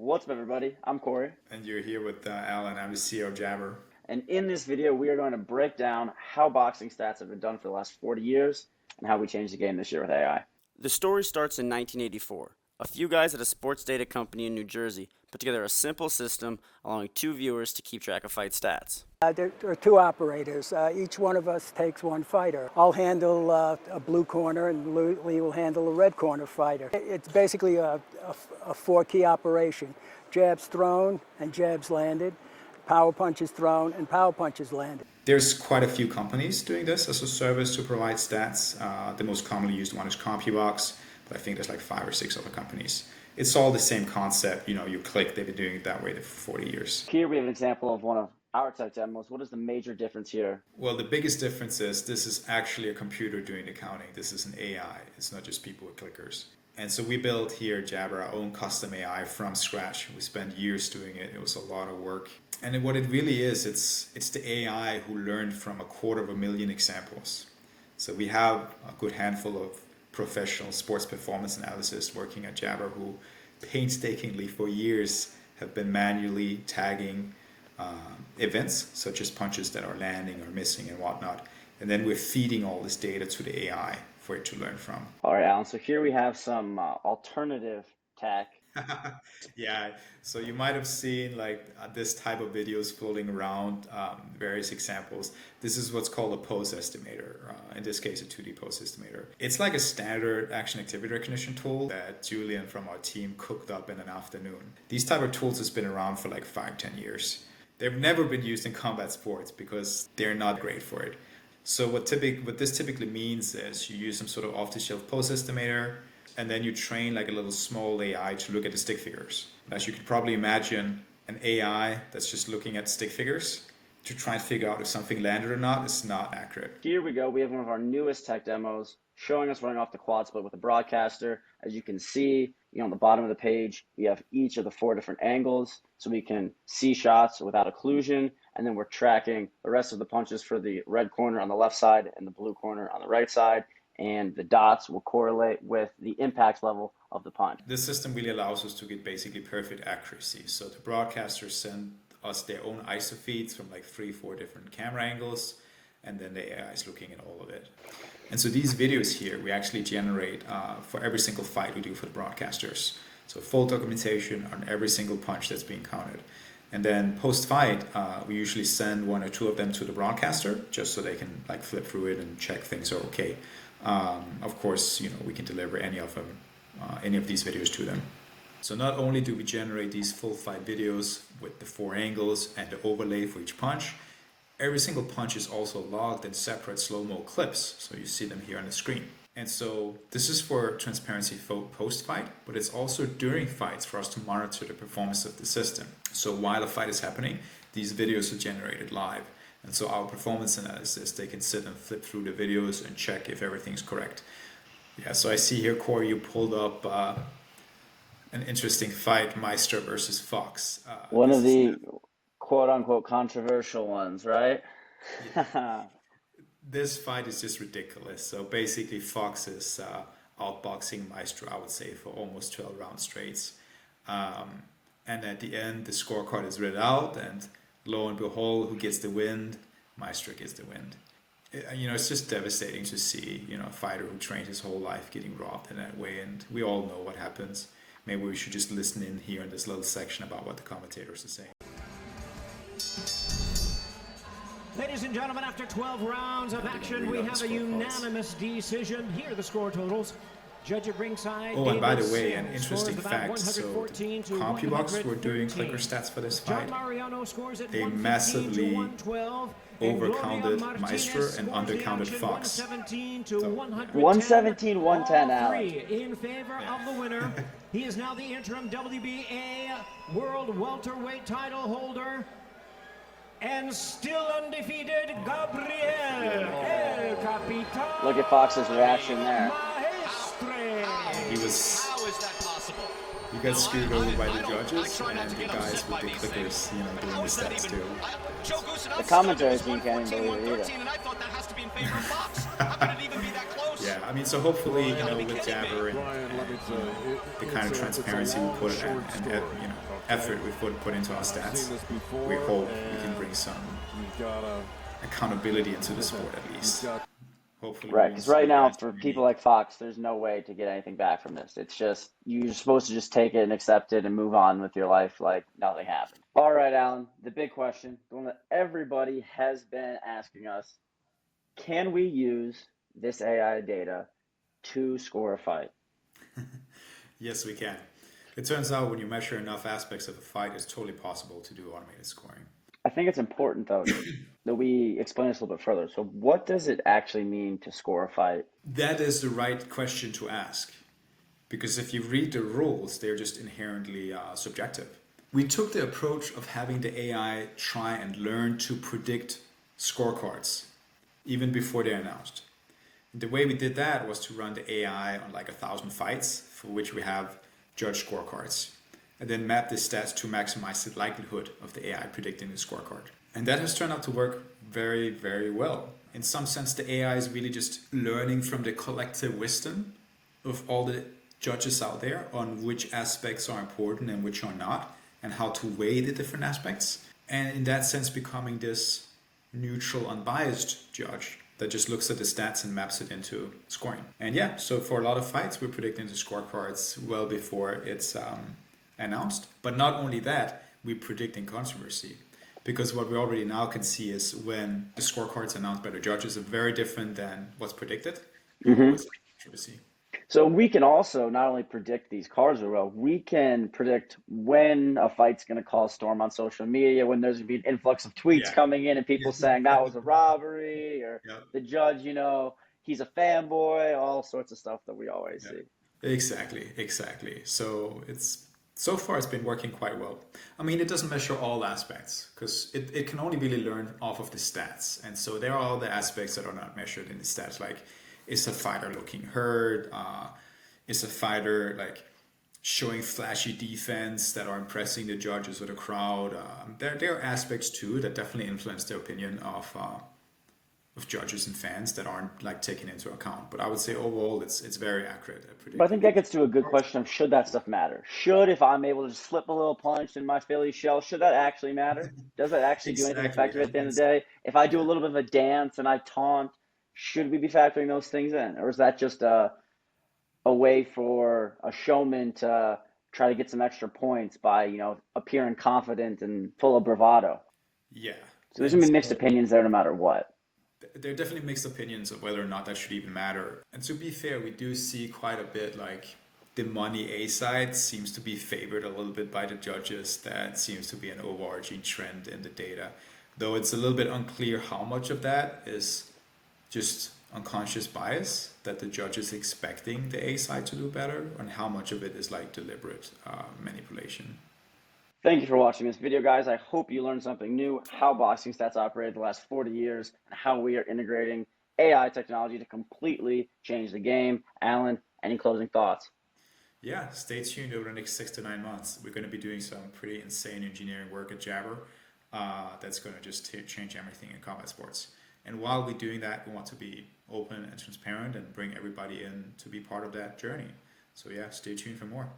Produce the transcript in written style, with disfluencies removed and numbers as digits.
What's up, everybody? I'm Corey. And you're here with Allan. I'm the CEO of Jabbr. And in this video, we are going to break down how boxing stats have been done for the last 40 years and how we changed the game this year with AI. The story starts in 1984. A few guys at a sports data company in New Jersey put together a simple system allowing two viewers to keep track of fight stats. There are two operators. Each one of us takes one fighter. I'll handle a blue corner and Lee will handle a red corner fighter. It's basically a four-key operation. Jabs thrown and jabs landed. Power punches thrown and power punches landed. There's quite a few companies doing this as a service to provide stats. The most commonly used one is CompuBox, but I think there's like 5 or 6 other companies. It's all the same concept. You click, they've been doing it that way for 40 years. Here we have an example of one of our tech demos. What is the major difference here? Well, the biggest difference is this is actually a computer doing the counting. This is an AI. It's not just people with clickers. And so we built here at Jabbr our own custom AI from scratch. We spent years doing it. It was a lot of work. And what it really is, it's the AI who learned from 250,000 examples. So we have a good handful of professional sports performance analysts working at Jabbr who painstakingly for years have been manually tagging events such as punches that are landing or missing and whatnot. And then we're feeding all this data to the AI for it to learn from. All right, Allan. So here we have some alternative tech. Yeah, so you might have seen this type of videos floating around, various examples. This is what's called a pose estimator, in this case a 2D pose estimator. It's like a standard action activity recognition tool that Julian from our team cooked up in an afternoon. These type of tools has been around for like 5-10 years. They've never been used in combat sports because they're not great for it. So what this typically means is you use some sort of off-the-shelf pose estimator, and then you train like a little small AI to look at the stick figures. As you could probably imagine, an AI that's just looking at stick figures to try and figure out if something landed or not is not accurate. Here we go. We have one of our newest tech demos showing us running off the quad split with a broadcaster. As you can see, on the bottom of the page, we have each of the 4 different angles so we can see shots without occlusion. And then we're tracking the rest of the punches for the red corner on the left side and the blue corner on the right side. And the dots will correlate with the impact level of the punch. This system really allows us to get basically perfect accuracy. So the broadcasters send us their own ISO feeds from like 3-4 different camera angles, and then the AI is looking at all of it. And so these videos here, we actually generate for every single fight we do for the broadcasters. So full documentation on every single punch that's being counted. And then post-fight, we usually send 1 or 2 of them to the broadcaster just so they can like flip through it and check things are okay. Of course, we can deliver any of these videos to them. So not only do we generate these full fight videos with the 4 angles and the overlay for each punch, every single punch is also logged in separate slow-mo clips. So you see them here on the screen. And so this is for transparency post-fight, but it's also during fights for us to monitor the performance of the system. So while a fight is happening, these videos are generated live. And so our performance analysis, they can sit and flip through the videos and check if everything's correct. Yeah, so I see here, Corey, you pulled up an interesting fight, Meister versus Fox. One of the quote-unquote controversial ones, right? Yeah. This fight is just ridiculous. So basically, Fox is outboxing Maestro, I would say, for almost 12 round straights. And at the end, the scorecard is read out, and lo and behold, who gets the win? Maestro gets the win. It's just devastating to see, a fighter who trained his whole life getting robbed in that way. And we all know what happens. Maybe we should just listen in here in this little section about what the commentators are saying. Ladies and gentlemen, after 12 rounds of action, we have a unanimous decision. Here are the score totals. Judge at ringside. Oh, and by the way, an interesting fact. So CompuBox were doing clicker stats for this fight. They massively overcounted Meister and undercounted Fox. 117, 110 out. In favor of the winner. He is now the interim WBA World Welterweight title holder. And still undefeated, Gabriel El Capitan. Look at Fox's reaction there. He got screwed over by the judges and the guys with the clickers, doing the stats too. The commentary team can't even believe it either. Yeah, I mean, so hopefully, with Jabbr and the kind of transparency we put and effort we put into our stats, we hope we can bring some accountability into the sport at least. Hopefully, Right, because right now, for people like Fox, there's no way to get anything back from this. It's just, you're supposed to just take it and accept it and move on with your life like nothing happened. All right, Allan, the big question, the one that everybody has been asking us, can we use this AI data to score a fight? Yes, we can. It turns out when you measure enough aspects of a fight, it's totally possible to do automated scoring. I think it's important, though, that we explain this a little bit further. So what does it actually mean to score a fight? That is the right question to ask. Because if you read the rules, they're just inherently subjective. We took the approach of having the AI try and learn to predict scorecards, even before they're announced. The way we did that was to run the AI on like 1,000 fights, for which we have judge scorecards, and then map the stats to maximize the likelihood of the AI predicting the scorecard. And that has turned out to work very, very well. In some sense, the AI is really just learning from the collective wisdom of all the judges out there on which aspects are important and which are not, and how to weigh the different aspects. And in that sense, becoming this neutral, unbiased judge that just looks at the stats and maps it into scoring. And yeah, so for a lot of fights, we're predicting the scorecards well before it's announced. But not only that, we're predicting controversy. Because what we already now can see is when the scorecards announced by the judges are very different than what's predicted, controversy. So we can also not only predict these cards very well, we can predict when a fight's going to cause storm on social media, when there's going to be an influx of tweets coming in and people saying that was a robbery, or the judge, he's a fanboy, all sorts of stuff that we always see. Exactly. So far it's been working quite well. I mean, it doesn't measure all aspects because it can only really learn off of the stats. And so there are all the aspects that are not measured in the stats, like is a fighter looking hurt? Is a fighter like showing flashy defense that are impressing the judges or the crowd? There are aspects too that definitely influence the opinion of judges and fans that aren't like taken into account. But I would say overall, it's very accurate at predicting. But I think that gets to a good question of should that stuff matter? Should, if I'm able to just slip a little punch in my Philly shell, should that actually matter? Does that actually do anything effective at the end of the day? If I do a little bit of a dance and I taunt, should we be factoring those things in? Or is that just a way for a showman to try to get some extra points by, appearing confident and full of bravado? Yeah. So there's going to be mixed opinions there no matter what. There are definitely mixed opinions of whether or not that should even matter. And to be fair, we do see quite a bit like the money A side seems to be favored a little bit by the judges. That seems to be an overarching trend in the data. Though it's a little bit unclear how much of that is just unconscious bias that the judge is expecting the A side to do better, and how much of it is like deliberate manipulation. Thank you for watching this video, guys. I hope you learned something new, how boxing stats operated the last 40 years, and how we are integrating AI technology to completely change the game. Allan, any closing thoughts? Yeah, stay tuned over the next 6 to 9 months. We're going to be doing some pretty insane engineering work at Jabbr that's going to just change everything in combat sports. And while we're doing that, we want to be open and transparent and bring everybody in to be part of that journey. So yeah, stay tuned for more.